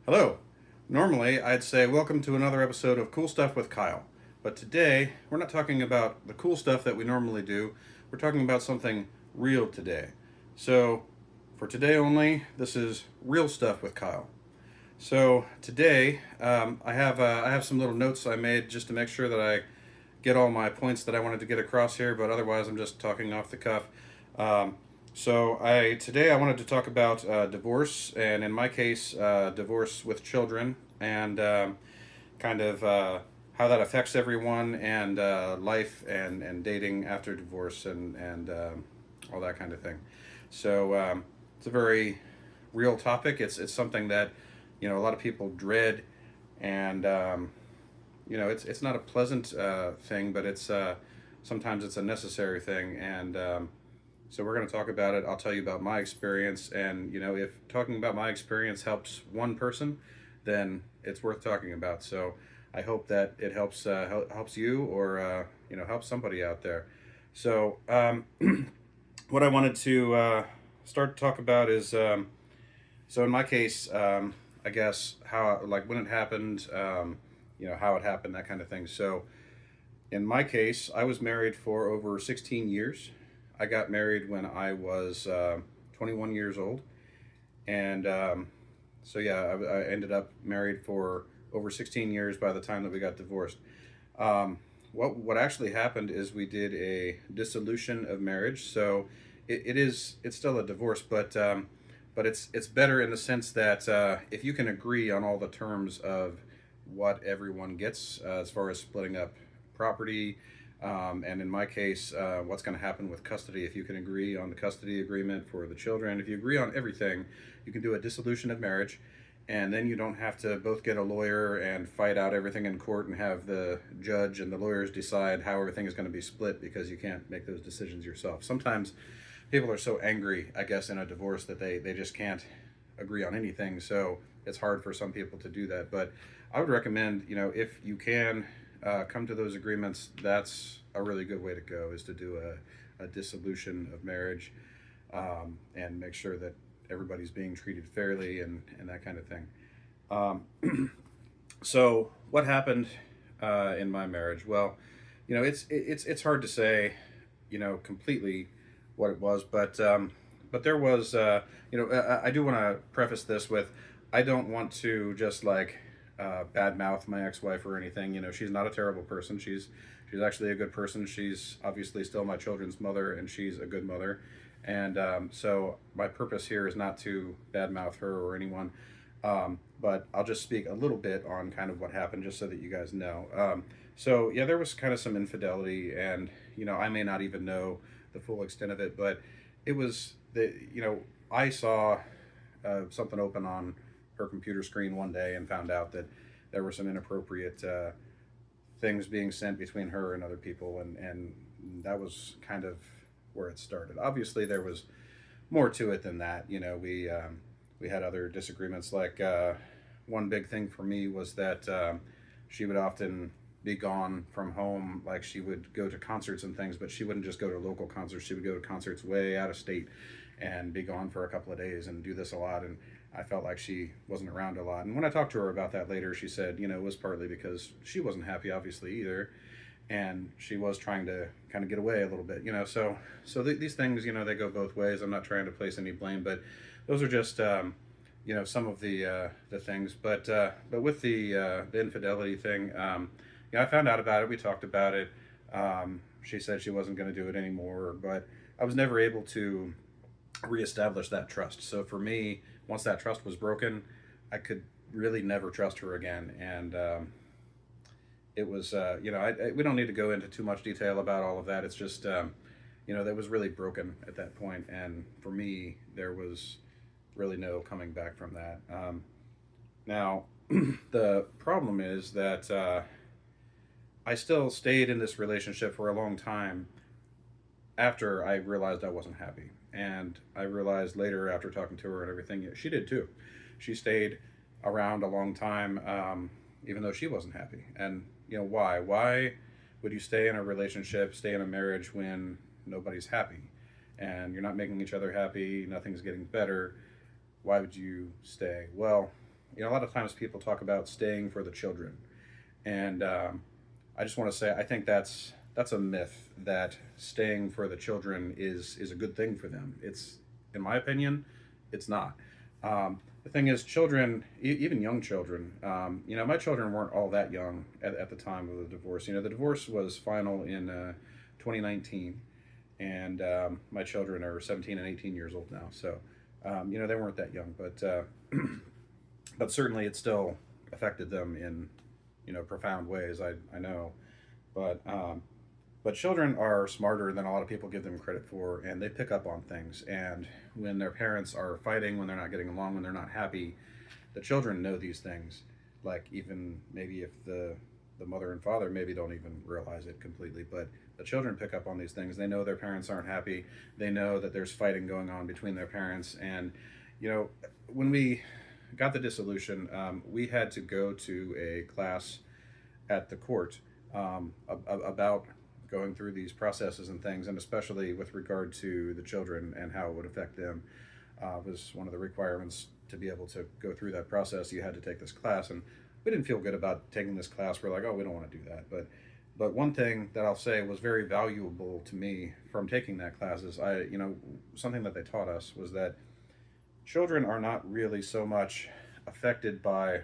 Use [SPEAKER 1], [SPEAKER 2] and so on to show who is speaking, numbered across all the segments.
[SPEAKER 1] Hello. Normally, I'd say welcome to another episode of Cool Stuff with Kyle. But today, we're not talking about the cool stuff that we normally do. We're talking about something real today. So, for today only, this is Real Stuff with Kyle. So, today, I have some little notes I made just to make sure that I get all my points that I wanted to get across here, but otherwise, I'm just talking off the cuff. Um, today I wanted to talk about divorce, and in my case, divorce with children, and kind of how that affects everyone, and life, and dating after divorce, and all that kind of thing. It's a very real topic. It's something that a lot of people dread, and it's not a pleasant thing, but it's sometimes it's a necessary thing, and so we're going to talk about it. I'll tell you about my experience, and if talking about my experience helps one person, then it's worth talking about. So I hope that it helps you, or helps somebody out there. So what I wanted to start to talk about is so in my case, I guess how, like, when it happened, how it happened, that kind of thing. So in my case, I was married for over 16 years. I got married when I was 21 years old, and I ended up married for over 16 years by the time that we got divorced. What actually happened is we did a dissolution of marriage. So it's still a divorce, but it's better in the sense that if you can agree on all the terms of what everyone gets as far as splitting up property, and in my case, what's going to happen with custody. If you can agree on the custody agreement for the children, if you agree on everything, you can do a dissolution of marriage, and then you don't have to both get a lawyer and fight out everything in court and have the judge and the lawyers decide how everything is going to be split, because you can't make those decisions yourself. Sometimes people are so angry, I guess, in a divorce that they just can't agree on anything. So it's hard for some people to do that. But I would recommend, if you can come to those agreements, that's a really good way to go, is to do a dissolution of marriage, and make sure that everybody's being treated fairly, and that kind of thing. So what happened in my marriage? Well, it's hard to say, completely what it was, but there was, I do want to preface this with, I don't want to just like badmouth my ex-wife or anything. She's not a terrible person. She's actually a good person. She's obviously still my children's mother, and she's a good mother. And so my purpose here is not to badmouth her or anyone, but I'll just speak a little bit on kind of what happened, just so that you guys know. So yeah, there was kind of some infidelity, and I may not even know the full extent of it, but it was I saw something open on her computer screen one day, and found out that there were some inappropriate things being sent between her and other people, and that was kind of where it started. Obviously, there was more to it than that. We had other disagreements. Like one big thing for me was that she would often be gone from home. Like, she would go to concerts and things, but she wouldn't just go to local concerts. She would go to concerts way out of state and be gone for a couple of days and do this a lot. And I felt like she wasn't around a lot. And when I talked to her about that later, she said, it was partly because she wasn't happy, obviously, either. And she was trying to kind of get away a little bit, these things, they go both ways. I'm not trying to place any blame, but those are just, some of the things. But with the infidelity thing, I found out about it. We talked about it. She said she wasn't going to do it anymore, but I was never able to reestablish that trust. So for me, once that trust was broken, I could really never trust her again. And it was, we don't need to go into too much detail about all of that. It's just, that was really broken at that point. And for me, there was really no coming back from that. Now, the problem is that I still stayed in this relationship for a long time after I realized I wasn't happy. And I realized later, after talking to her and everything, yeah, she did too. She stayed around a long time, even though she wasn't happy. And why? Why would you stay in a relationship, stay in a marriage, when nobody's happy, and you're not making each other happy? Nothing's getting better. Why would you stay? Well, a lot of times people talk about staying for the children, and I just want to say I think that's a myth that staying for the children is a good thing for them. It's, in my opinion, it's not. The thing is, children, even young children, my children weren't all that young at the time of the divorce. The divorce was final in 2019, and my children are 17 and 18 years old now. So, they weren't that young, but certainly it still affected them in, profound ways. I know, but but children are smarter than a lot of people give them credit for, and they pick up on things. And when their parents are fighting, when they're not getting along, when they're not happy, the children know these things. Like, even maybe if the mother and father maybe don't even realize it completely, but the children pick up on these things. They know their parents aren't happy. They know that there's fighting going on between their parents. And when we got the dissolution, we had to go to a class at the court about going through these processes and things, and especially with regard to the children and how it would affect them. Was one of the requirements to be able to go through that process. You had to take this class, and we didn't feel good about taking this class. We're like, oh, we don't want to do that. But one thing that I'll say was very valuable to me from taking that class is something that they taught us was that children are not really so much affected by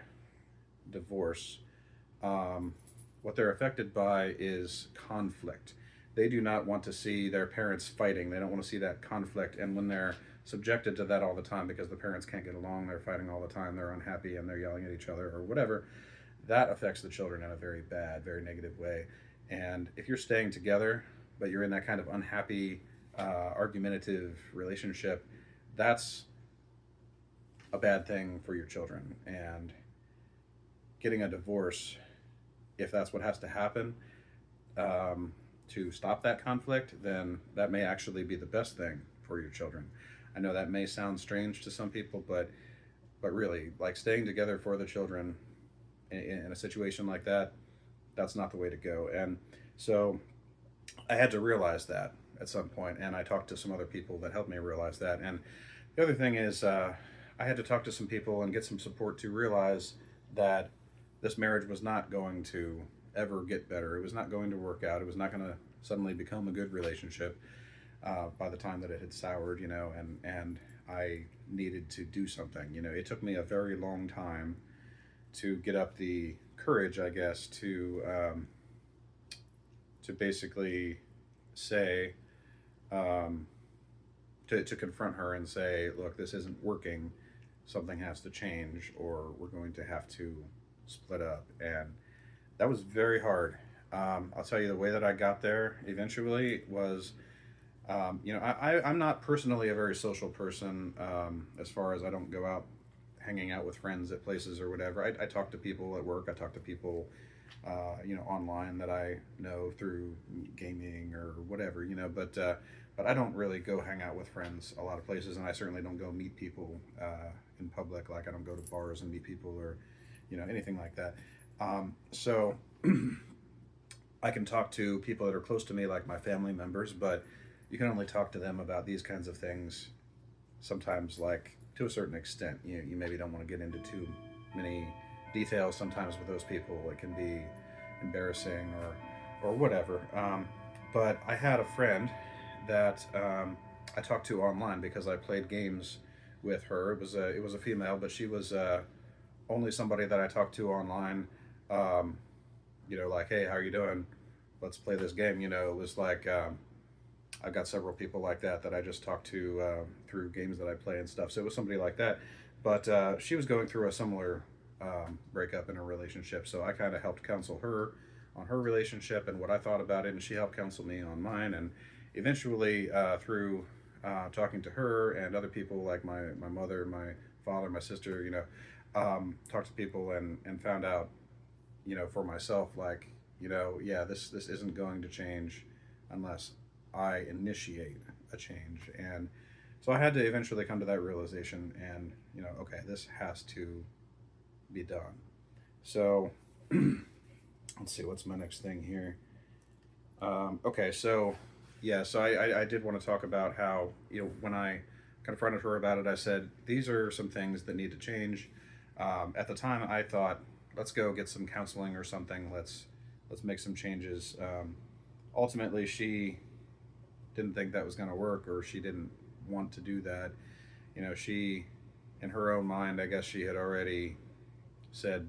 [SPEAKER 1] divorce. What they're affected by is conflict. They do not want to see their parents fighting. They don't want to see that conflict. And when they're subjected to that all the time because the parents can't get along, they're fighting all the time, they're unhappy, and they're yelling at each other or whatever, that affects the children in a very bad, very negative way. And if you're staying together, but you're in that kind of unhappy, argumentative relationship, that's a bad thing for your children. And getting a divorce, if that's what has to happen to stop that conflict, then that may actually be the best thing for your children. I know that may sound strange to some people, but really, like, staying together for the children in a situation like that, that's not the way to go. And so I had to realize that at some point, and I talked to some other people that helped me realize that. And the other thing is, I had to talk to some people and get some support to realize that this marriage was not going to ever get better. It was not going to work out. It was not going to suddenly become a good relationship by the time that it had soured, and I needed to do something. It took me a very long time to get up the courage, I guess, to basically say, to confront her and say, look, this isn't working. Something has to change, or we're going to have to split up. And that was very hard. I'll tell you, the way that I got there eventually was, I'm not personally a very social person, as far as I don't go out hanging out with friends at places or whatever. I talk to people at work. I talk to people, online that I know through gaming or whatever, but I don't really go hang out with friends a lot of places, and I certainly don't go meet people in public. Like, I don't go to bars and meet people or, anything like that. So I can talk to people that are close to me, like my family members, but you can only talk to them about these kinds of things sometimes, like, to a certain extent. You maybe don't want to get into too many details sometimes with those people. It can be embarrassing or whatever. But I had a friend that I talked to online because I played games with her. It was a female, but she was only somebody that I talked to online. Like, hey, how are you doing? Let's play this game. It was like, I've got several people like that I just talked to through games that I play and stuff. So it was somebody like that. But she was going through a similar breakup in her relationship. So I kind of helped counsel her on her relationship and what I thought about it, and she helped counsel me on mine. And eventually, through talking to her and other people, like my mother, my father, my sister, talked to people and found out, for myself, like, yeah, this isn't going to change unless I initiate a change. And so I had to eventually come to that realization and, okay, this has to be done. So let's see, what's my next thing here? Okay, so yeah, so I did want to talk about how, when I confronted her about it, I said, these are some things that need to change. At the time, I thought, let's go get some counseling or something. Let's make some changes. Ultimately, she didn't think that was going to work, or she didn't want to do that. She, in her own mind, I guess she had already said,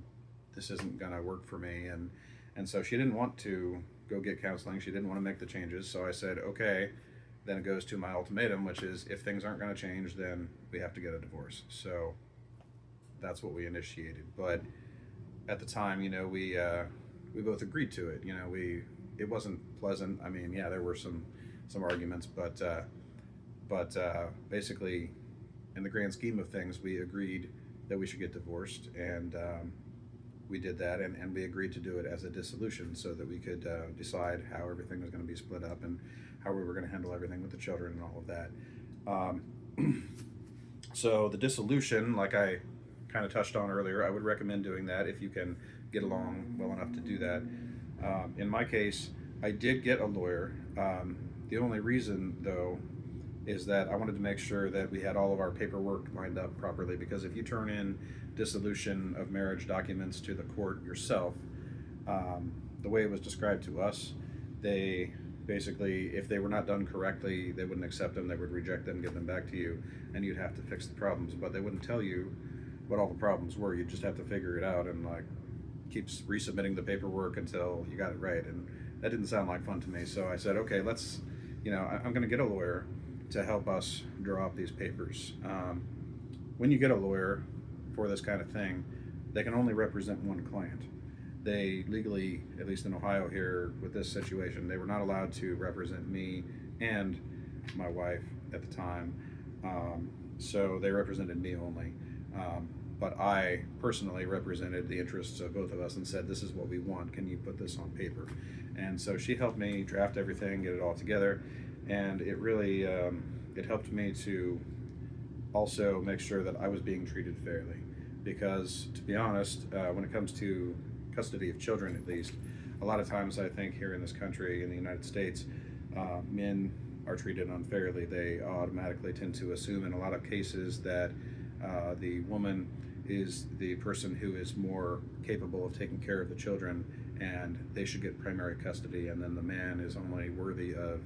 [SPEAKER 1] this isn't going to work for me, and so she didn't want to go get counseling. She didn't want to make the changes. So I said, okay. Then it goes to my ultimatum, which is, if things aren't going to change, then we have to get a divorce. So that's what we initiated. But at the time, we both agreed to it. It wasn't pleasant. I mean, yeah, there were some arguments, but basically, in the grand scheme of things, we agreed that we should get divorced, and we did that, and we agreed to do it as a dissolution so that we could decide how everything was going to be split up and how we were going to handle everything with the children and all of that. So the dissolution, like I kind of touched on earlier, I would recommend doing that if you can get along well enough to do that. In my case, I did get a lawyer. The only reason, though, is that I wanted to make sure that we had all of our paperwork lined up properly, because if you turn in dissolution of marriage documents to the court yourself, the way it was described to us, they basically, if they were not done correctly, they wouldn't accept them, they would reject them, give them back to you, and you'd have to fix the problems. But they wouldn't tell you what all the problems were. You'd just have to figure it out and keep resubmitting the paperwork until you got it right. And that didn't sound like fun to me. So I said, okay, I'm going to get a lawyer to help us draw up these papers. When you get a lawyer for this kind of thing, they can only represent one client. They legally, at least in Ohio here with this situation, they were not allowed to represent me and my wife at the time. So they represented me only. But I personally represented the interests of both of us and said, this is what we want. Can you put this on paper? And so she helped me draft everything, get it all together. And it really, it helped me to also make sure that I was being treated fairly. Because, to be honest, when it comes to custody of children, at least, a lot of times I think here in this country, in the United States, men are treated unfairly. They automatically tend to assume in a lot of cases that the woman is the person who is more capable of taking care of the children, and they should get primary custody, and then the man is only worthy of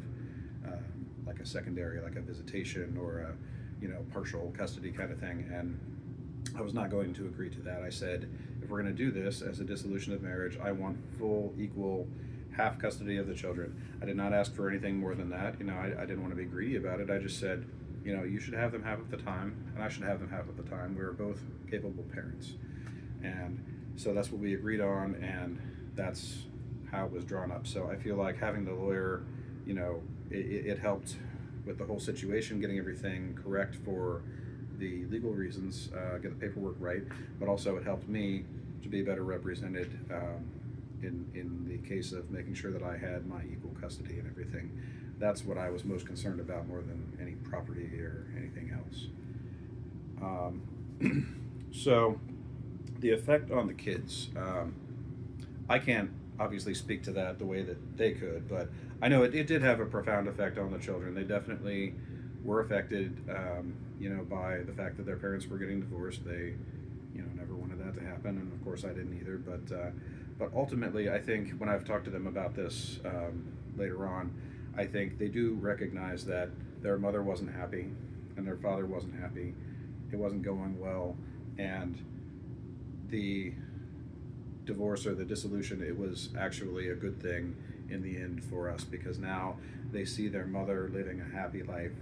[SPEAKER 1] like a secondary, like a visitation or a partial custody kind of thing. And I was not going to agree to that. I said, if we're going to do this as a dissolution of marriage, I want full, equal, half custody of the children. I did not ask for anything more than that. I didn't want to be greedy about it. I just said, you should have them half of the time, and I should have them half of the time. We were both capable parents. And so that's what we agreed on, and that's how it was drawn up. So I feel like having the lawyer, it helped with the whole situation, getting everything correct for the legal reasons, get the paperwork right, but also it helped me to be better represented in the case of making sure that I had my equal custody and everything. That's what I was most concerned about more than any property or anything else. So the effect on the kids, I can't obviously speak to that the way that they could, but I know it did have a profound effect on the children. They definitely were affected, by the fact that their parents were getting divorced. They, never wanted that to happen, and of course I didn't either. But ultimately, I think when I've talked to them about this later on, I think they do recognize that their mother wasn't happy, and their father wasn't happy. It wasn't going well, and the divorce or the dissolution, it was actually a good thing in the end for us, because now they see their mother living a happy life,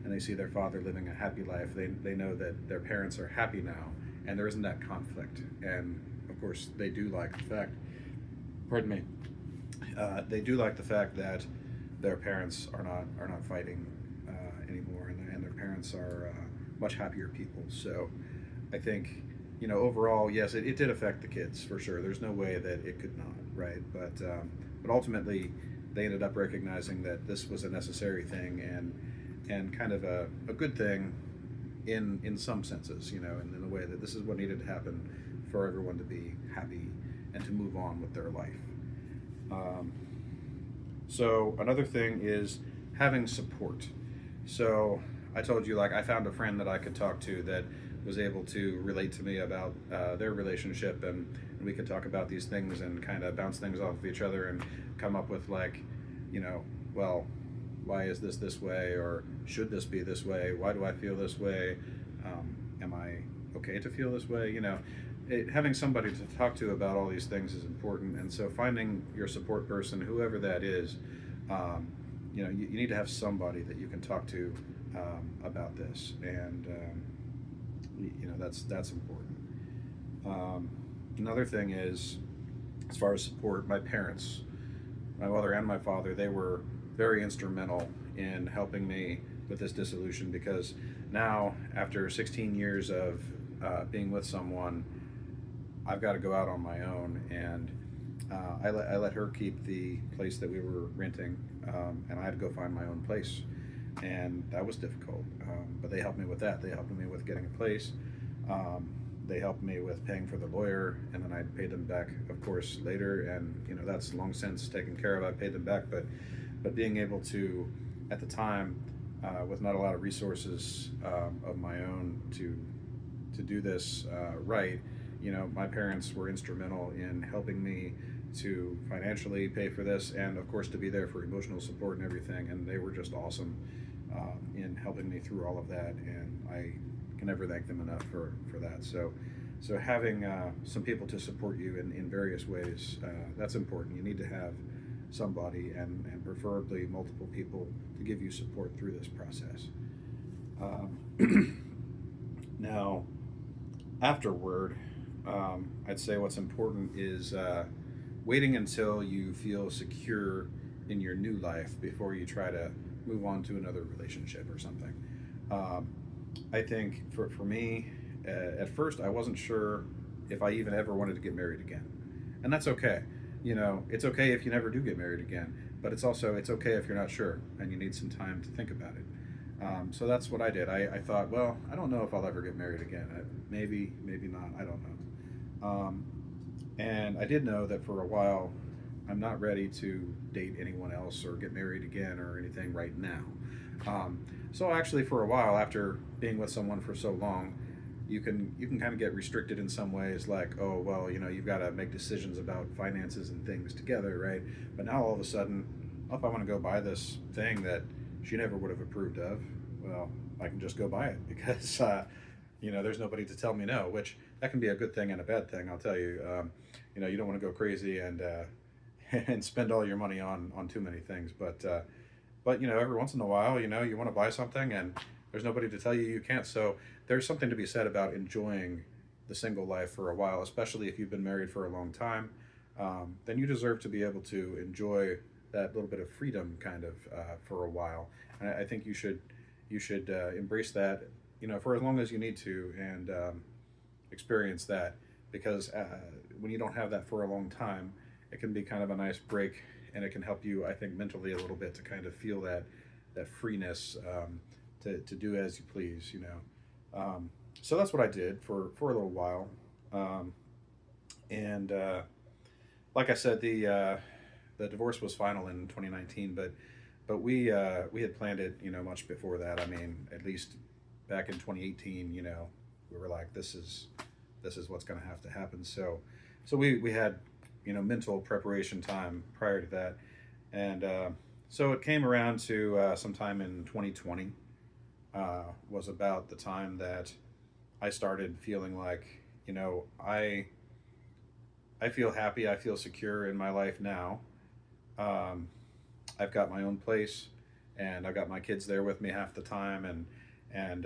[SPEAKER 1] and they see their father living a happy life. They know that their parents are happy now, and there isn't that conflict. And of course, they do like the fact, pardon me, they do like the fact that their parents are not fighting anymore, and their parents are much happier people. So I think, overall, yes, it did affect the kids for sure. There's no way that it could not, right? But ultimately, they ended up recognizing that this was a necessary thing and kind of a good thing in some senses, in the way that this is what needed to happen for everyone to be happy and to move on with their life. So another thing is having support. So I told you, I found a friend that I could talk to that was able to relate to me about their relationship, and we could talk about these things and kind of bounce things off of each other and come up with like, you know, well, why is this way, or should this be this way? Why do I feel this way? Am I okay to feel this way? Having somebody to talk to about all these things is important, and so finding your support person, whoever that is, you need to have somebody that you can talk to about this, and that's important. Another thing is, as far as support, my parents, my mother and my father, they were very instrumental in helping me with this dissolution, because now, after 16 years of being with someone, I've got to go out on my own, and I let her keep the place that we were renting, and I had to go find my own place, and that was difficult. But they helped me with that. They helped me with getting a place. They helped me with paying for the lawyer, and then I paid them back, of course, later. And that's long since taken care of. I paid them back, but being able to, at the time, with not a lot of resources of my own to do this right, my parents were instrumental in helping me to financially pay for this, and of course to be there for emotional support and everything. And they were just awesome in helping me through all of that, and I can never thank them enough for that. So having some people to support you in various ways, that's important. You need to have somebody, and preferably multiple people, to give you support through this process. Now, afterward, I'd say what's important is waiting until you feel secure in your new life before you try to move on to another relationship or something. I think for me, at first, I wasn't sure if I even ever wanted to get married again. And that's okay. It's okay if you never do get married again, but it's okay if you're not sure and you need some time to think about it. So that's what I did. I thought, well, I don't know if I'll ever get married again. Maybe not. I don't know. And I did know that for a while, I'm not ready to date anyone else or get married again or anything right now. So actually, for a while, after being with someone for so long, you can kind of get restricted in some ways, like, oh, well, you've got to make decisions about finances and things together, right? But now all of a sudden, if I want to go buy this thing that she never would have approved of, well, I can just go buy it, because there's nobody to tell me no, which that can be a good thing and a bad thing, I'll tell you. You don't want to go crazy and and spend all your money on too many things, but every once in a while, you want to buy something and there's nobody to tell you can't. So there's something to be said about enjoying the single life for a while, especially if you've been married for a long time. Then you deserve to be able to enjoy that little bit of freedom kind of for a while. And I think you should embrace that, for as long as you need to, and experience that, because when you don't have that for a long time, it can be kind of a nice break, and it can help you, I think, mentally a little bit to kind of feel that freeness, to do as you please, So that's what I did for a little while, and like I said, the divorce was final in 2019, but we had planned it, much before that. I mean, at least back in 2018, we were like, this is what's going to have to happen. So we had, mental preparation time prior to that, and so it came around to sometime in 2020. Was about the time that I started feeling like, I feel happy, I feel secure in my life now. I've got my own place, and I've got my kids there with me half the time, and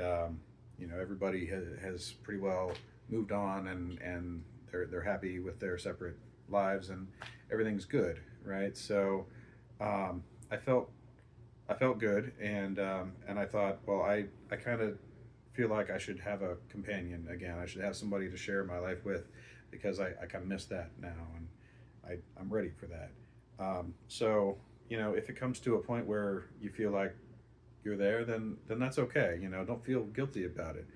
[SPEAKER 1] everybody has pretty well moved on, and they're happy with their separate lives, and everything's good, right? So I felt good, and I thought, well, I kind of feel like I should have a companion again. I should have somebody to share my life with, because I kind of miss that now, and I'm ready for that. So if it comes to a point where you feel like you're there, then that's okay. Don't feel guilty about it.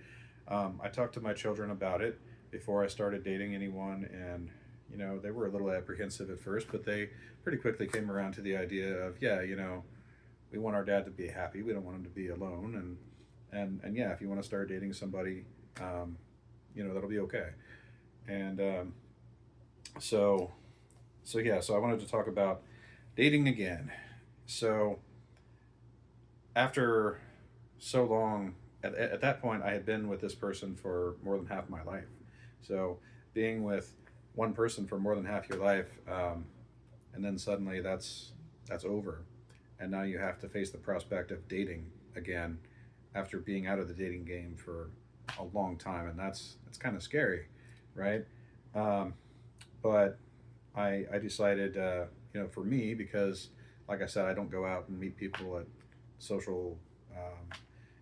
[SPEAKER 1] I talked to my children about it before I started dating anyone, and they were a little apprehensive at first, but they pretty quickly came around to the idea of, we want our dad to be happy. We don't want him to be alone, and yeah, if you want to start dating somebody, that'll be okay. And so so I wanted to talk about dating again. So after so long, at that point, I had been with this person for more than half my life. So being with one person for more than half your life, and then suddenly that's over, and now you have to face the prospect of dating again after being out of the dating game for a long time, and that's kind of scary, right? Um, but I decided, for me, because like I said, I don't go out and meet people at social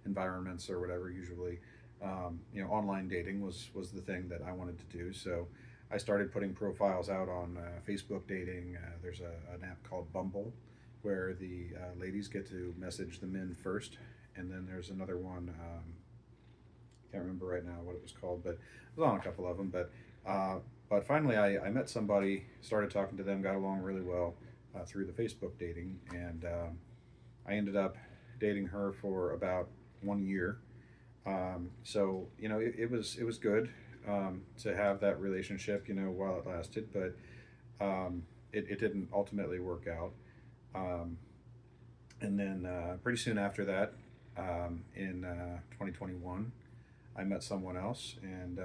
[SPEAKER 1] environments or whatever. Usually, online dating was the thing that I wanted to do. So I started putting profiles out on Facebook dating. There's an app called Bumble, where the ladies get to message the men first, and then there's another one. Can't remember right now what it was called, but I was on a couple of them. But finally, I met somebody, started talking to them, got along really well through the Facebook dating, and I ended up dating her for about 1 year. So it was good to have that relationship, while it lasted, but it didn't ultimately work out. Um, and then pretty soon after that, in 2021, I met someone else, and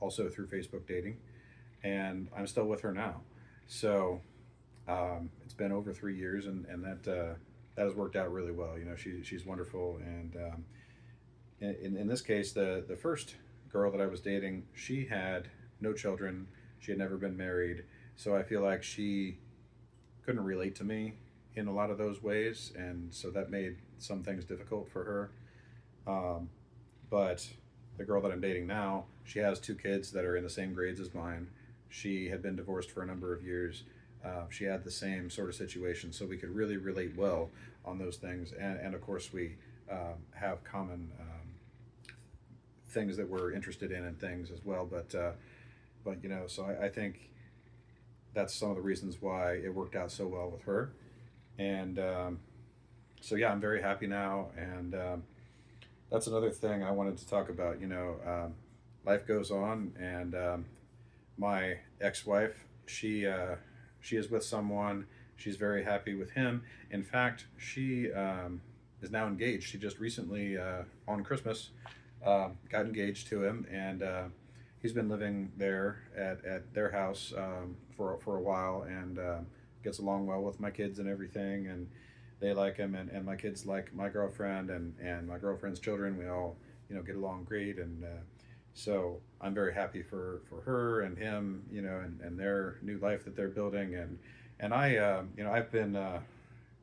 [SPEAKER 1] also through Facebook dating, and I'm still with her now. So it's been over 3 years, and that has worked out really well. She's wonderful, and in this case, the first girl that I was dating, she had no children. She had never been married, so I feel like she couldn't relate to me in a lot of those ways, and so that made some things difficult for her. Um, but the girl that I'm dating now, she has two kids that are in the same grades as mine. She had been divorced for a number of years. She had the same sort of situation, so we could really relate well on those things. And of course, we have common things that we're interested in and things as well. But so I think that's some of the reasons why it worked out so well with her. And so yeah, I'm very happy now, and that's another thing I wanted to talk about. Life goes on, and my ex-wife, she is with someone. She's very happy with him. In fact, she is now engaged. She just recently, on Christmas, got engaged to him, and he's been living there at their house for a while, and gets along well with my kids and everything, and they like him, and my kids like my girlfriend, and my girlfriend's children. We all get along great, and so I'm very happy for her and him, and their new life that they're building, and I I've been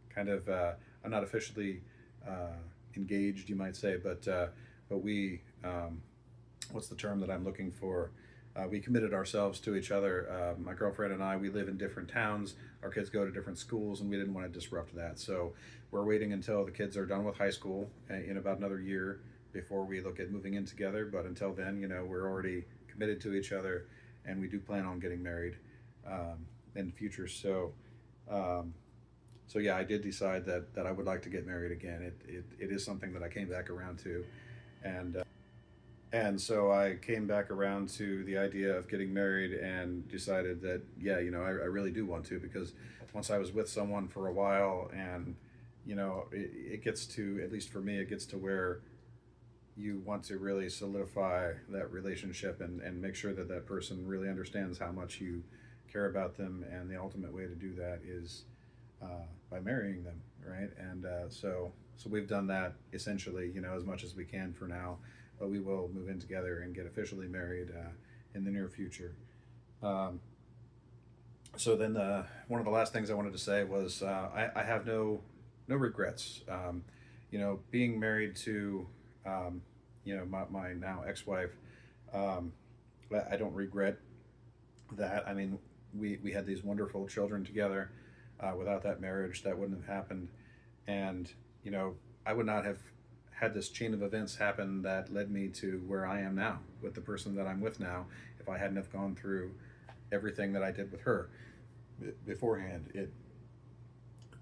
[SPEAKER 1] kind of I'm not officially engaged, you might say, but we what's the term that I'm looking for? We committed ourselves to each other. My girlfriend and I, we live in different towns. Our kids go to different schools, and we didn't want to disrupt that. So we're waiting until the kids are done with high school in about another year before we look at moving in together. But until then, we're already committed to each other, and we do plan on getting married in the future. Um, so yeah, I did decide that I would like to get married again. It is something that I came back around to, and and so I came back around to the idea of getting married and decided that, yeah, I really do want to, because once I was with someone for a while, and, it gets to, at least for me, it gets to where you want to really solidify that relationship, and make sure that that person really understands how much you care about them. And the ultimate way to do that is by marrying them, right? And so we've done that essentially, as much as we can for now, but we will move in together and get officially married in the near future. Um, so then one of the last things I wanted to say was I have no regrets. Being married to my now ex-wife, um, I don't regret that. I mean, we had these wonderful children together. Without that marriage, that wouldn't have happened, and I would not have had this chain of events happen that led me to where I am now with the person that I'm with now, if I hadn't have gone through everything that I did with her beforehand. It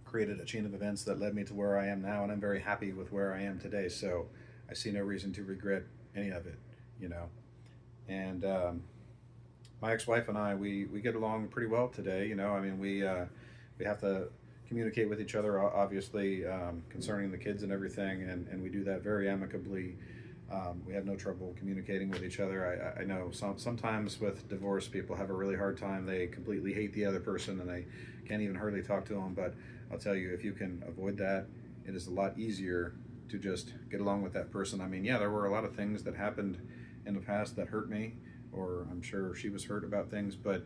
[SPEAKER 1] created a chain of events that led me to where I am now, and I'm very happy with where I am today. So I see no reason to regret any of it. you know. And my ex-wife and I, we get along pretty well today. I mean, we have to communicate with each other, obviously, concerning the kids and everything, and we do that very amicably. We have no trouble communicating with each other. I know sometimes with divorce, people have a really hard time. They completely hate the other person and they can't even hardly talk to them. But I'll tell you, if you can avoid that, it is a lot easier to just get along with that person. I mean, yeah, there were a lot of things that happened in the past that hurt me, or I'm sure she was hurt about things, but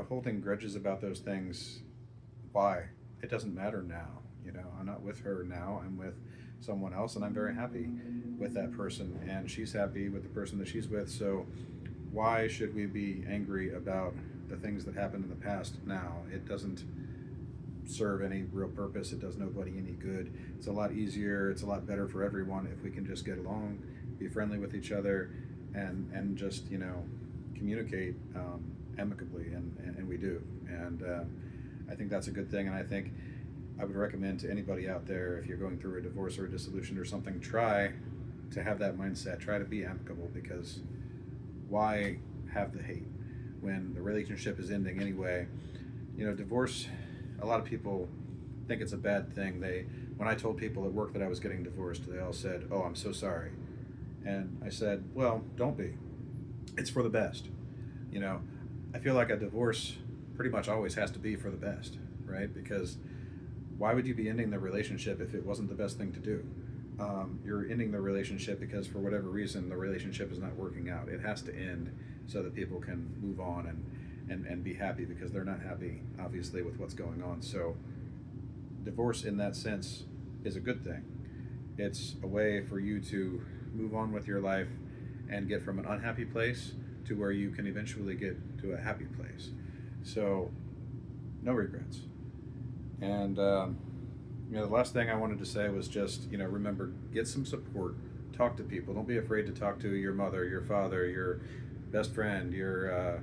[SPEAKER 1] holding grudges about those things, why? It doesn't matter now. I'm not with her now. I'm with someone else, and I'm very happy with that person, and she's happy with the person that she's with. So why should we be angry about the things that happened in the past now? It doesn't serve any real purpose. It does nobody any good. It's a lot easier, it's a lot better for everyone if we can just get along, be friendly with each other, and just communicate amicably, and we do. And I think that's a good thing. And I think I would recommend to anybody out there, if you're going through a divorce or a dissolution or something, try to have that mindset. Try to be amicable, because why have the hate when the relationship is ending anyway? Divorce, a lot of people think it's a bad thing. When I told people at work that I was getting divorced, they all said, "Oh, I'm so sorry." And I said, "Well, don't be. It's for the best." I feel like a divorce pretty much always has to be for the best, right? Because why would you be ending the relationship if it wasn't the best thing to do? You're ending the relationship because for whatever reason the relationship is not working out. It has to end so that people can move on and be happy, because they're not happy, obviously, with what's going on. So divorce in that sense is a good thing. It's a way for you to move on with your life and get from an unhappy place to where you can eventually get to a happy place. So no regrets. And the last thing I wanted to say was just, remember, get some support. Talk to people. Don't be afraid to talk to your mother, your father, your best friend, your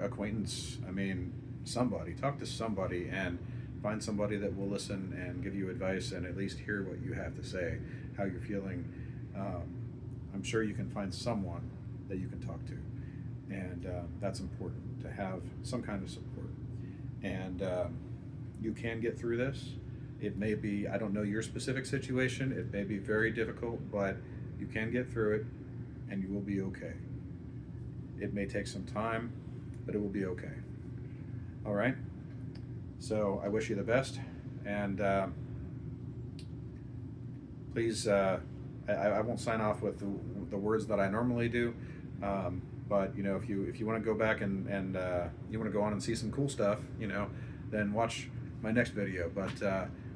[SPEAKER 1] acquaintance. I mean, somebody. Talk to somebody and find somebody that will listen and give you advice and at least hear what you have to say, how you're feeling. I'm sure you can find someone that you can talk to, and that's important, to have some kind of support. And you can get through this. It may be, I don't know your specific situation, it may be very difficult, but you can get through it and you will be okay. It may take some time, but it will be okay. All right? So I wish you the best, and please, I won't sign off with the words that I normally do, but if you want to go back and you want to go on and see some cool stuff, then watch my next video. But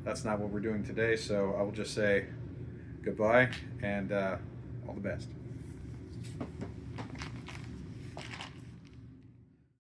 [SPEAKER 1] that's not what we're doing today, so I will just say goodbye and all the best.